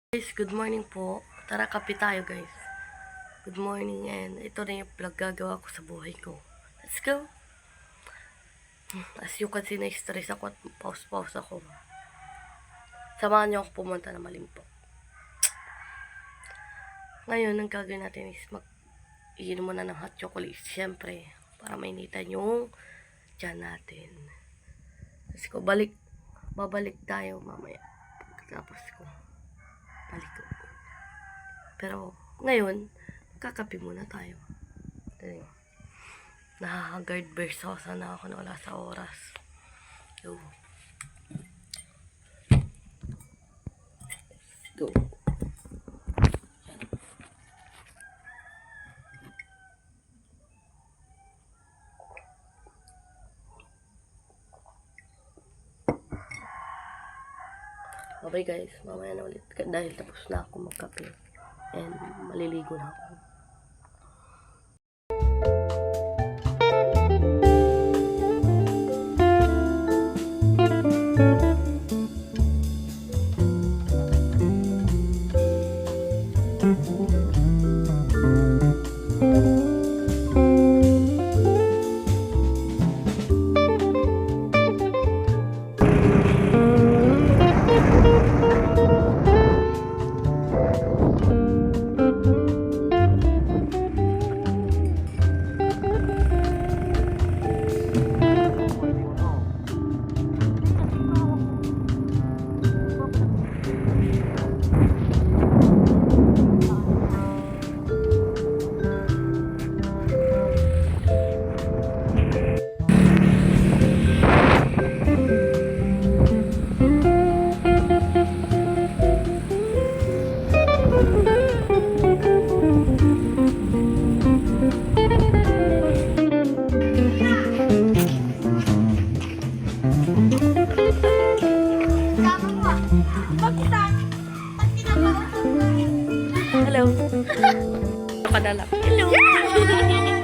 Guys, good morning po. Tara, kape tayo guys. Good morning, and ito na yung vlog gagawa ko sa buhay ko. Let's go! As you can see, na-stress ako at pause ako. Samahan niyo ako pumunta na Malimpok. Ngayon, ang gagawin natin is iinom muna ng hot chocolate. Siyempre, para mainitan yung tiyan natin. Let's go. Babalik tayo mamaya. Pagkatapos ko. Balik ko. Pero, ngayon, kakape muna tayo. Nakaka-guard versosa na ako na wala sa oras. Go. Go. Okay guys, mamaya na ulit dahil tapos na ako magkape and maliligo na ako. Hello. Padala. Hello.